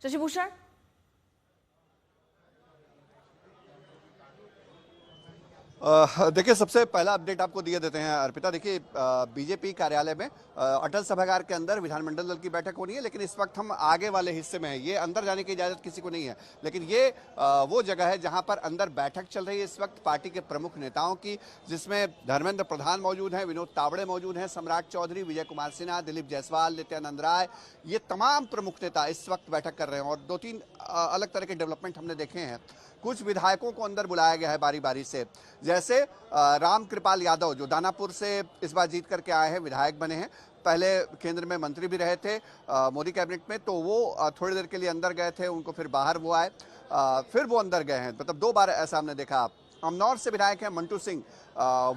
शशिभूषण, देखिए, सबसे पहला अपडेट आपको दिए देते हैं अर्पिता। देखिए, बीजेपी कार्यालय में अटल सभागार के अंदर विधानमंडल दल की बैठक होनी है, लेकिन इस वक्त हम आगे वाले हिस्से में हैं। ये अंदर जाने की इजाजत किसी को नहीं है, लेकिन ये वो जगह है जहां पर अंदर बैठक चल रही है इस वक्त पार्टी के प्रमुख नेताओं की, जिसमें धर्मेंद्र प्रधान मौजूद हैं, विनोद तावड़े मौजूद हैं, सम्राट चौधरी, विजय कुमार सिन्हा, दिलीप जायसवाल, नित्यानंद राय, ये तमाम प्रमुख नेता इस वक्त बैठक कर रहे हैं। और दो तीन अलग तरह के डेवलपमेंट हमने देखे हैं। कुछ विधायकों को अंदर बुलाया गया है बारी बारी से, जैसे राम कृपाल यादव जो दानापुर से इस बार जीत करके आए हैं, विधायक बने हैं, पहले केंद्र में मंत्री भी रहे थे मोदी कैबिनेट में, तो वो थोड़ी देर के लिए अंदर गए थे, उनको फिर बाहर वो आए, फिर वो अंदर गए हैं, मतलब 2 बार ऐसा हमने देखा। अमनौर से विधायक हैं मंटू सिंह,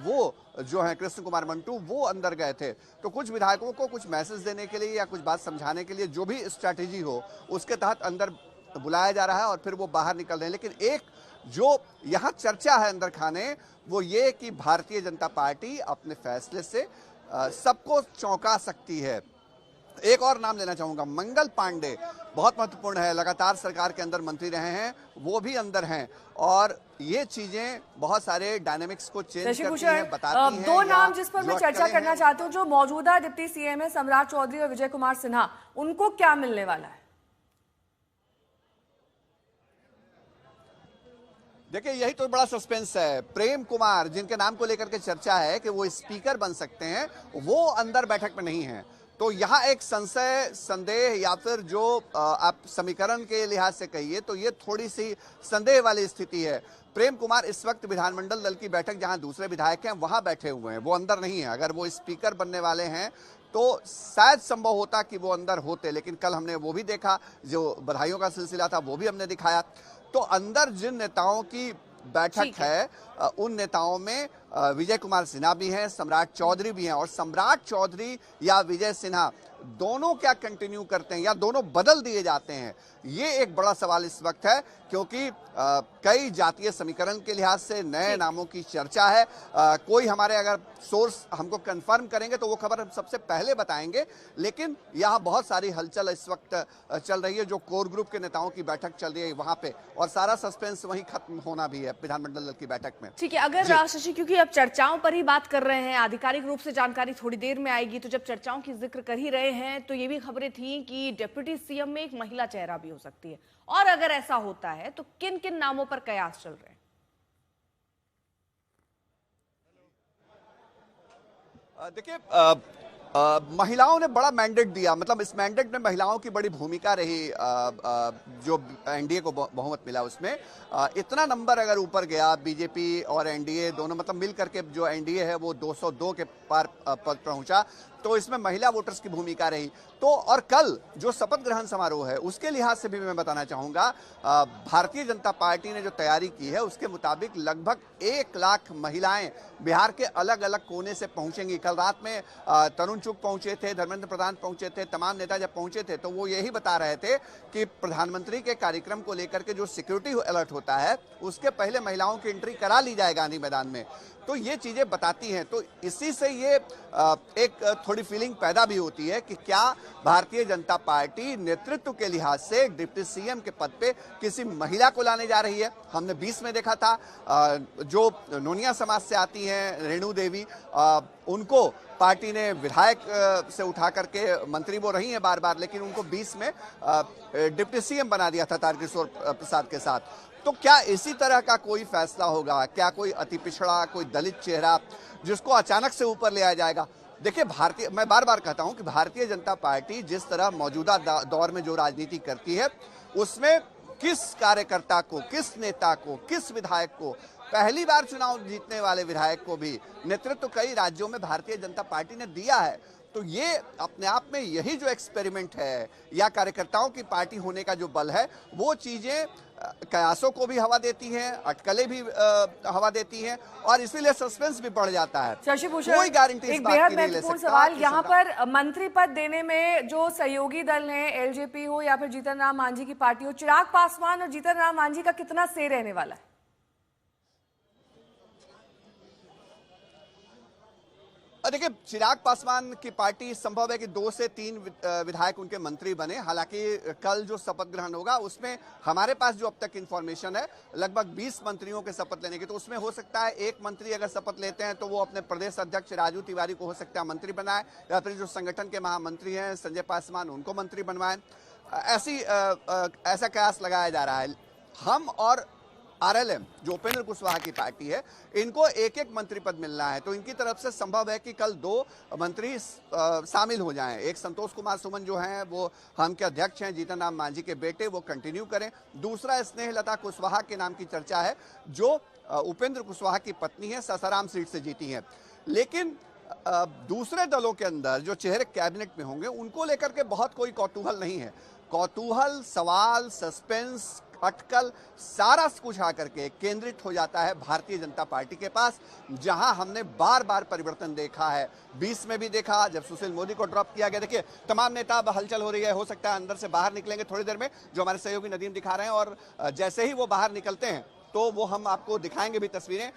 वो जो है कृष्ण कुमार मंटू, वो अंदर गए थे। तो कुछ विधायकों को कुछ मैसेज देने के लिए या कुछ बात समझाने के लिए जो भी स्ट्रैटेजी हो उसके तहत अंदर बुलाया जा रहा है और फिर वो बाहर निकल रहे हैं। लेकिन एक जो यहाँ चर्चा है अंदर खाने, वो ये कि भारतीय जनता पार्टी अपने फैसले से सबको चौंका सकती है। एक और नाम लेना चाहूंगा, मंगल पांडे, बहुत महत्वपूर्ण है, लगातार सरकार के अंदर मंत्री रहे हैं, वो भी अंदर हैं, और ये चीजें बहुत सारे डायनेमिक्स को चेंज करती हैं, बताती हैं। 2 नाम जिस पर मैं चर्चा करना चाहती हूँ, जो मौजूदा डिप्टी सीएम है सम्राट चौधरी और विजय कुमार सिन्हा, उनको क्या मिलने वाला है? देखिए, यही तो बड़ा सस्पेंस है। प्रेम कुमार, जिनके नाम को लेकर के चर्चा है कि वो स्पीकर बन सकते हैं, वो अंदर बैठक में नहीं है। तो यहाँ एक संशय, संदेह, या फिर जो आप समीकरण के लिहाज से कहिए तो ये थोड़ी सी संदेह वाली स्थिति है। प्रेम कुमार इस वक्त विधानमंडल दल की बैठक जहां दूसरे विधायक हैं वहां बैठे हुए हैं, वो अंदर नहीं है। अगर वो स्पीकर बनने वाले हैं तो शायद संभव होता कि वो अंदर होते, लेकिन कल हमने वो भी देखा, जो बधाइयों का सिलसिला था वो भी हमने दिखाया। तो अंदर जिन नेताओं की बैठक है, उन नेताओं में विजय कुमार सिन्हा भी हैं, सम्राट चौधरी भी हैं, और सम्राट चौधरी या विजय सिन्हा दोनों क्या कंटिन्यू करते हैं या दोनों बदल दिए जाते हैं, ये एक बड़ा सवाल इस वक्त है, क्योंकि कई जातीय समीकरण के लिहाज से नए नामों की चर्चा है। कोई हमारे अगर सोर्स हमको कंफर्म करेंगे तो वो खबर हम सबसे पहले बताएंगे, लेकिन यहाँ बहुत सारी हलचल इस वक्त चल रही है। जो कोर ग्रुप के नेताओं की बैठक चल रही है वहां पे, और सारा सस्पेंस वहीं खत्म होना भी है विधानमंडल दल की बैठक में। ठीक है, अगर शशि, क्योंकि अब चर्चाओं पर ही बात कर रहे हैं, आधिकारिक रूप से जानकारी थोड़ी देर में आएगी, तो जब चर्चाओं की जिक्र कर ही रहे हैं तो ये भी खबरें थी कि डिप्टी सीएम में एक महिला चेहरा भी हो सकती है, और अगर ऐसा होता है तो किन किन नामों पर कयास चल रहे हैं? देखिए, महिलाओं ने बड़ा मैंडेट दिया, मतलब इस मैंडेट में महिलाओं की बड़ी भूमिका रही। जो एनडीए को बहुमत मिला उसमें इतना नंबर अगर ऊपर गया, बीजेपी और एनडीए दोनों मतलब मिल करके जो एनडीए है वो 202 के पार पद पहुंचा, तो इसमें महिला वोटर्स की भूमिका रही। तो और कल जो शपथ ग्रहण समारोह है उसके लिहाज से भी मैं बताना चाहूंगा, भारतीय जनता पार्टी ने जो तैयारी की है उसके मुताबिक लगभग 1 लाख महिलाएं बिहार के अलग अलग कोने से पहुंचेंगी। कल रात में तरुण चुग पहुंचे थे, धर्मेंद्र प्रधान पहुंचे थे, तमाम नेता जब पहुंचे थे तो वो यही बता रहे थे कि प्रधानमंत्री के कार्यक्रम को लेकर के जो सिक्योरिटी अलर्ट होता है उसके पहले महिलाओं की एंट्री करा ली जाए गांधी मैदान में। तो ये चीजें बताती हैं, तो इसी से ये एक थोड़ी फीलिंग पैदा भी होती है कि क्या भारतीय जनता पार्टी नेतृत्व के लिहाज से डिप्टी सीएम के पद पे किसी महिला को लाने जा रही है। हमने 20 में देखा था, जो नोनिया समाज से आती हैं रेणु देवी, उनको पार्टी ने विधायक से उठा करके, मंत्री वो रही हैं बार बार, लेकिन उनको 20 में डिप्टी सीएम बना दिया था तारकिशोर प्रसाद के साथ। तो क्या इसी तरह का कोई फैसला होगा? क्या कोई अति पिछड़ा, कोई दलित चेहरा जिसको अचानक से ऊपर ले आया जाएगा? देखिए, मैं बार बार कहता हूं कि भारतीय जनता पार्टी जिस तरह मौजूदा दौर में जो राजनीति करती है उसमें किस कार्यकर्ता को, किस नेता को, किस विधायक को, पहली बार चुनाव जीतने वाले विधायक को भी नेतृत्व कई राज्यों में भारतीय जनता पार्टी ने दिया है। तो ये अपने आप में यही जो एक्सपेरिमेंट है या कार्यकर्ताओं की पार्टी होने का जो बल है, वो चीजें कयासों को भी हवा देती हैं, अटकलें भी हवा देती हैं, और इसीलिए सस्पेंस भी बढ़ जाता है। शशिभूषण, कोई गारंटी एक बेहद महत्वपूर्ण सवाल यहाँ पर, मंत्री पद देने में जो सहयोगी दल हैं, एलजेपी हो या फिर जीतन राम मांझी की पार्टी हो, चिराग पासवान और जीतन राम मांझी का कितना से रहने वाला है? देखिए, चिराग पासवान की पार्टी संभव है कि 2 से 3 विधायक उनके मंत्री बने। हालांकि कल जो शपथ ग्रहण होगा उसमें हमारे पास जो अब तक इंफॉर्मेशन है लगभग 20 मंत्रियों के शपथ लेने की, तो उसमें हो सकता है एक मंत्री अगर शपथ लेते हैं तो वो अपने प्रदेश अध्यक्ष राजू तिवारी को हो सकता है मंत्री बनाए, या फिर जो संगठन के महामंत्री हैं संजय पासवान उनको मंत्री बनवाएं। ऐसा कयास लगाया जा रहा है। हम और आरएलएम जो उपेंद्र कुशवाहा की पार्टी है, इनको एक एक मंत्री पद मिलना है, तो इनकी तरफ से संभव है कि कल 2 मंत्री शामिल हो जाएं। एक संतोष कुमार सुमन जो हैं वो हम के अध्यक्ष हैं, जीतन राम मांझी के बेटे, वो कंटिन्यू करें। दूसरा स्नेहलता कुशवाहा के नाम की चर्चा है, जो उपेंद्र कुशवाहा की पत्नी है, सासाराम सीट से जीती हैं। लेकिन दूसरे दलों के अंदर जो चेहरे कैबिनेट में होंगे उनको लेकर के बहुत कोई कौतूहल नहीं है। कौतूहल, सवाल, सस्पेंस, अटकल सारा कुछ आकर के केंद्रित हो जाता है भारतीय जनता पार्टी के पास, जहां हमने बार बार परिवर्तन देखा है। 20 में भी देखा जब सुशील मोदी को ड्रॉप किया गया। देखिए, तमाम नेता अब हलचल हो रही है, हो सकता है अंदर से बाहर निकलेंगे थोड़ी देर में, जो हमारे सहयोगी नदीम दिखा रहे हैं, और जैसे ही वो बाहर निकलते हैं तो वो हम आपको दिखाएंगे भी तस्वीरें।